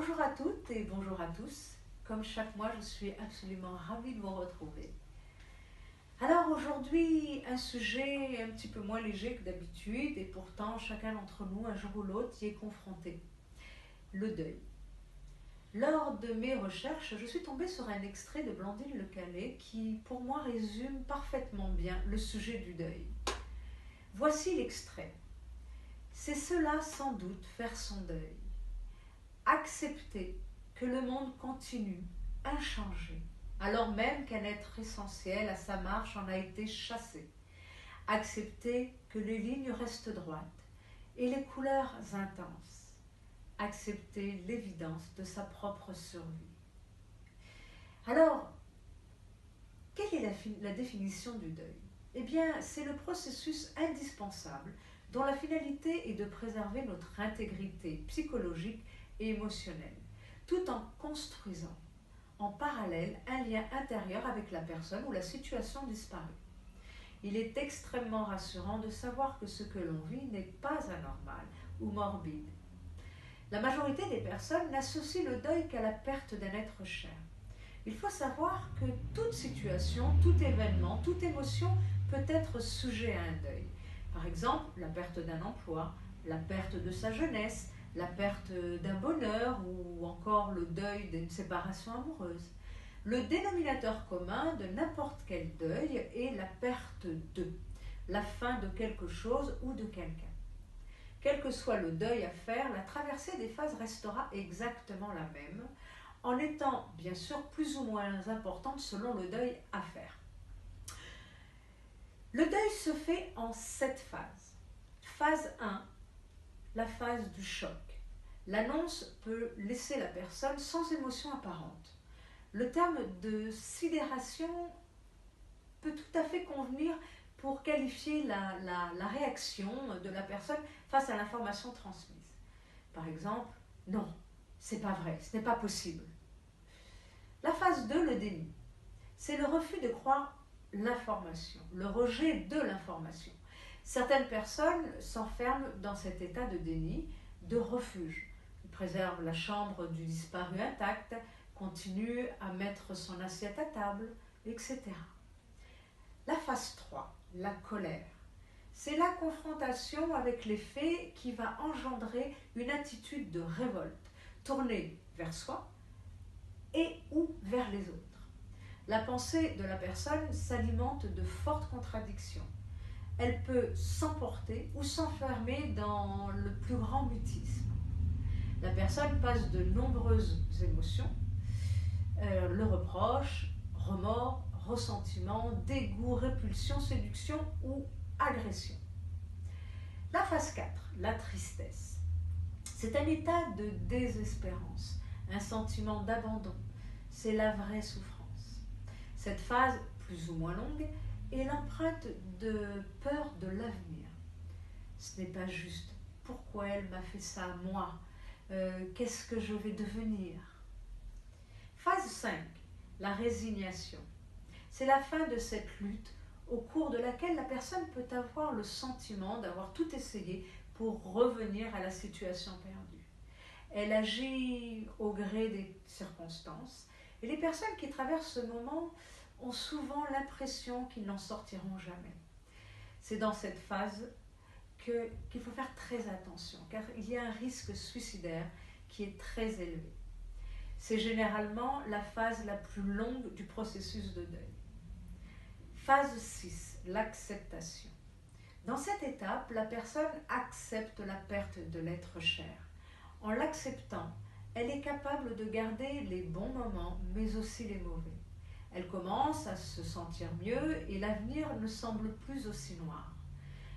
Bonjour à toutes et bonjour à tous. Comme chaque mois, je suis absolument ravie de vous retrouver. Alors aujourd'hui, un sujet un petit peu moins léger que d'habitude et pourtant chacun d'entre nous, un jour ou l'autre, y est confronté. Le deuil. Lors de mes recherches, je suis tombée sur un extrait de Blandine Le Calais qui, pour moi, résume parfaitement bien le sujet du deuil. Voici l'extrait. C'est cela sans doute faire son deuil. Accepter que le monde continue, inchangé, alors même qu'un être essentiel à sa marche en a été chassé. Accepter que les lignes restent droites et les couleurs intenses. Accepter l'évidence de sa propre survie. Alors, quelle est la définition du deuil? Eh bien, c'est le processus indispensable dont la finalité est de préserver notre intégrité psychologique et émotionnelle, tout en construisant en parallèle un lien intérieur avec la personne ou la situation disparue. Il est extrêmement rassurant de savoir que ce que l'on vit n'est pas anormal ou morbide. La majorité des personnes n'associent le deuil qu'à la perte d'un être cher. Il faut savoir que toute situation, tout événement, toute émotion peut être sujet à un deuil. Par exemple, la perte d'un emploi, la perte de sa jeunesse, la perte d'un bonheur ou encore le deuil d'une séparation amoureuse. Le dénominateur commun de n'importe quel deuil est la perte de, la fin de quelque chose ou de quelqu'un. Quel que soit le deuil à faire, la traversée des phases restera exactement la même, en étant bien sûr plus ou moins importante selon le deuil à faire. Le deuil se fait en 7 phases. Phase 1, la phase du choc. L'annonce peut laisser la personne sans émotion apparente. Le terme de sidération peut tout à fait convenir pour qualifier la réaction de la personne face à l'information transmise. Par exemple, non, c'est pas vrai, ce n'est pas possible. La phase 2, le déni. C'est le refus de croire l'information, le rejet de l'information. Certaines personnes s'enferment dans cet état de déni, de refuge. Ils préservent la chambre du disparu intacte, continuent à mettre son assiette à table, etc. La phase 3, la colère. C'est la confrontation avec les faits qui va engendrer une attitude de révolte, tournée vers soi et ou vers les autres. La pensée de la personne s'alimente de fortes contradictions. Elle peut s'emporter ou s'enfermer dans le plus grand mutisme. La personne passe de nombreuses émotions, le reproche, remords, ressentiment, dégoût, répulsion, séduction ou agression. La phase 4, la tristesse. C'est un état de désespérance, un sentiment d'abandon. C'est la vraie souffrance. Cette phase, plus ou moins longue, est l'empreinte de peur de l'avenir. Ce n'est pas juste. Pourquoi elle m'a fait ça, moi? Qu'est-ce que je vais devenir? Phase 5, la résignation. C'est la fin de cette lutte au cours de laquelle la personne peut avoir le sentiment d'avoir tout essayé pour revenir à la situation perdue. Elle agit au gré des circonstances et les personnes qui traversent ce moment ont souvent l'impression qu'ils n'en sortiront jamais. C'est dans cette phase qu'il faut faire très attention, car il y a un risque suicidaire qui est très élevé. C'est généralement la phase la plus longue du processus de deuil. Phase 6, l'acceptation. Dans cette étape, la personne accepte la perte de l'être cher. En l'acceptant, elle est capable de garder les bons moments, mais aussi les mauvais. Elle commence à se sentir mieux et l'avenir ne semble plus aussi noir.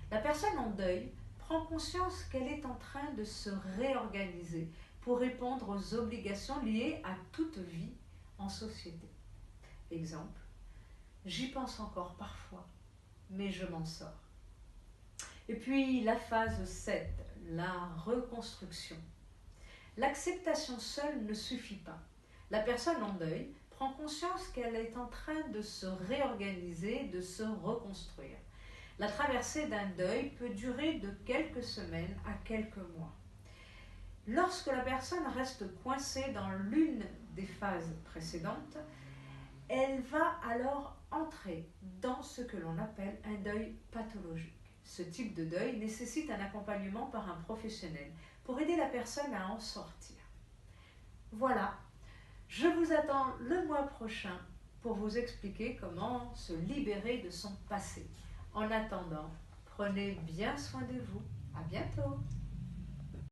La personne en deuil prend conscience qu'elle est en train de se réorganiser pour répondre aux obligations liées à toute vie en société. Exemple, j'y pense encore parfois, mais je m'en sors. Et puis la phase 7, la reconstruction. L'acceptation seule ne suffit pas. La personne en deuil prend conscience qu'elle est en train de se réorganiser, de se reconstruire. La traversée d'un deuil peut durer de quelques semaines à quelques mois. Lorsque la personne reste coincée dans l'une des phases précédentes, elle va alors entrer dans ce que l'on appelle un deuil pathologique. Ce type de deuil nécessite un accompagnement par un professionnel pour aider la personne à en sortir. Voilà, je vous attends le mois prochain pour vous expliquer comment se libérer de son passé. En attendant, prenez bien soin de vous. À bientôt!